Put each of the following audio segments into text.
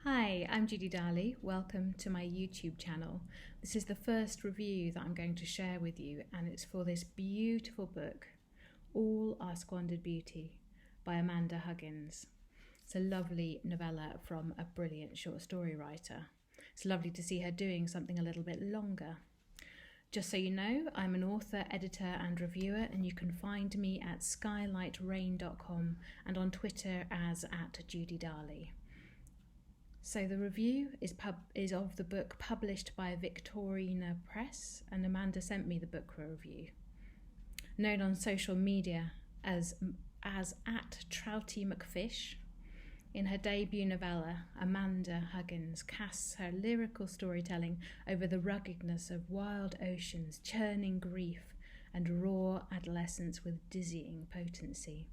Hi, I'm Judy Darley. Welcome to my YouTube channel. This is the first review that I'm going to share with you, and it's for this beautiful book, All Our Squandered Beauty by Amanda Huggins. It's a lovely novella from a brilliant short story writer. It's lovely to see her doing something a little bit longer. Just so you know, I'm an author, editor and reviewer, and you can find me at skylightrain.com and on Twitter as @JudyDarley. So the review is of the book published by Victorina Press, and Amanda sent me the book for review. Known on social media as @Trouty McFish, in her debut novella, Amanda Huggins casts her lyrical storytelling over the ruggedness of wild oceans, churning grief, and raw adolescence with dizzying potency.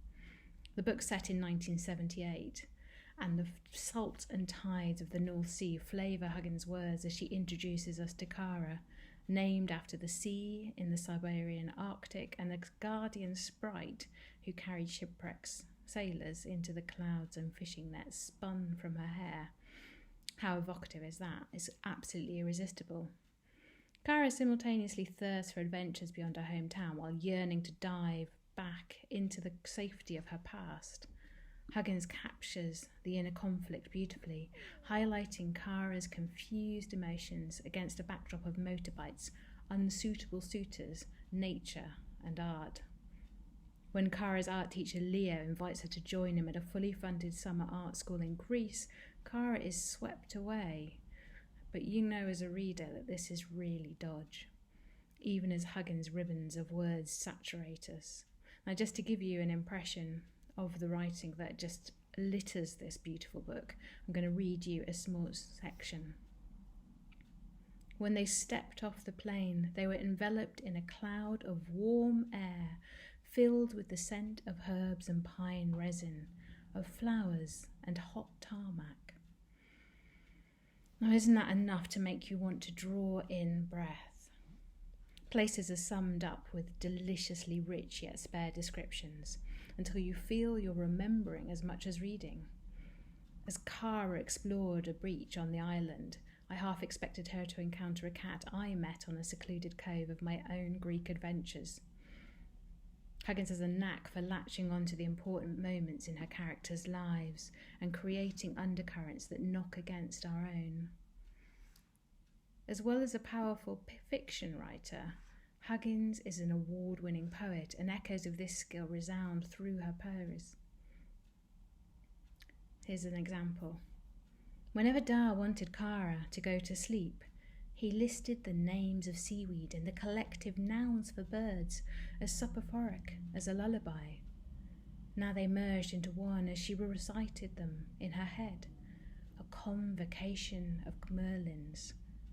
The book's set in 1978, and the salt and tides of the North Sea flavour Huggins' words as she introduces us to Kara, named after the sea in the Siberian Arctic and a guardian sprite who carried shipwrecks sailors into the clouds and fishing nets spun from her hair. How evocative is that? It's absolutely irresistible. Kara simultaneously thirsts for adventures beyond her hometown while yearning to dive back into the safety of her past. Huggins captures the inner conflict beautifully, highlighting Kara's confused emotions against a backdrop of motorbikes, unsuitable suitors, nature, and art. When Kara's art teacher Leo invites her to join him at a fully funded summer art school in Greece, Kara is swept away. But you know as a reader that this is really dodge, even as Huggins' ribbons of words saturate us. Now, just to give you an impression of the writing that just litters this beautiful book, I'm going to read you a small section. When they stepped off the plane, they were enveloped in a cloud of warm air filled with the scent of herbs and pine resin, of flowers and hot tarmac. Now, isn't that enough to make you want to draw in breath? Places are summed up with deliciously rich yet spare descriptions, until you feel you're remembering as much as reading. As Kara explored a beach on the island, I half expected her to encounter a cat I met on a secluded cove of my own Greek adventures. Huggins has a knack for latching onto the important moments in her characters' lives and creating undercurrents that knock against our own. As well as a powerful fiction writer, Huggins is an award-winning poet, and echoes of this skill resound through her prose. Here's an example. Whenever Da wanted Kara to go to sleep, he listed the names of seaweed and the collective nouns for birds as soporific as a lullaby. Now they merged into one as she recited them in her head. A convocation of merlins,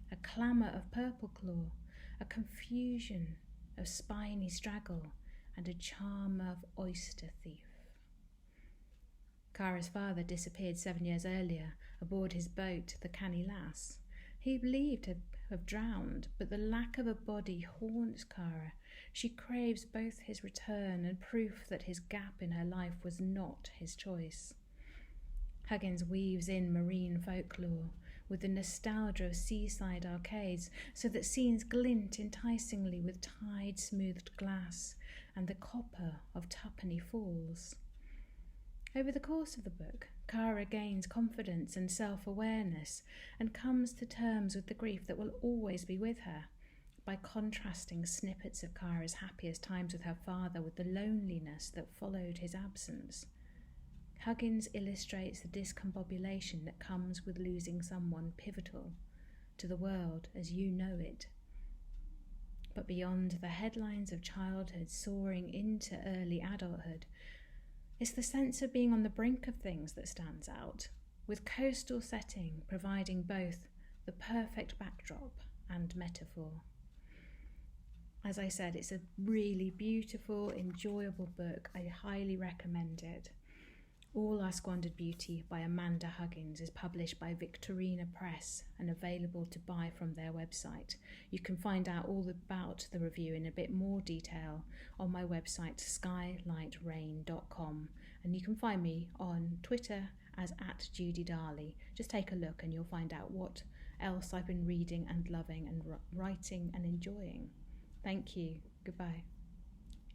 a clamour of purple claw, a confusion of spiny straggle, and a charm of oyster thief. Kara's father disappeared 7 years earlier aboard his boat, the Canny Lass. He believed to have drowned, but the lack of a body haunts Kara. She craves both his return and proof that his gap in her life was not his choice. Huggins weaves in marine folklore with the nostalgia of seaside arcades, so that scenes glint enticingly with tide-smoothed glass and the copper of Tuppenny Falls. Over the course of the book, Kara gains confidence and self-awareness and comes to terms with the grief that will always be with her, by contrasting snippets of Kara's happiest times with her father with the loneliness that followed his absence. Huggins illustrates the discombobulation that comes with losing someone pivotal to the world as you know it. But beyond the headlines of childhood soaring into early adulthood, it's the sense of being on the brink of things that stands out, with coastal setting providing both the perfect backdrop and metaphor. As I said, it's a really beautiful, enjoyable book. I highly recommend it. All Our Squandered Beauty by Amanda Huggins is published by Victorina Press and available to buy from their website. You can find out all about the review in a bit more detail on my website skylightrain.com, and you can find me on Twitter as @JudyDarley. Just take a look and you'll find out what else I've been reading and loving and writing and enjoying. Thank you. Goodbye.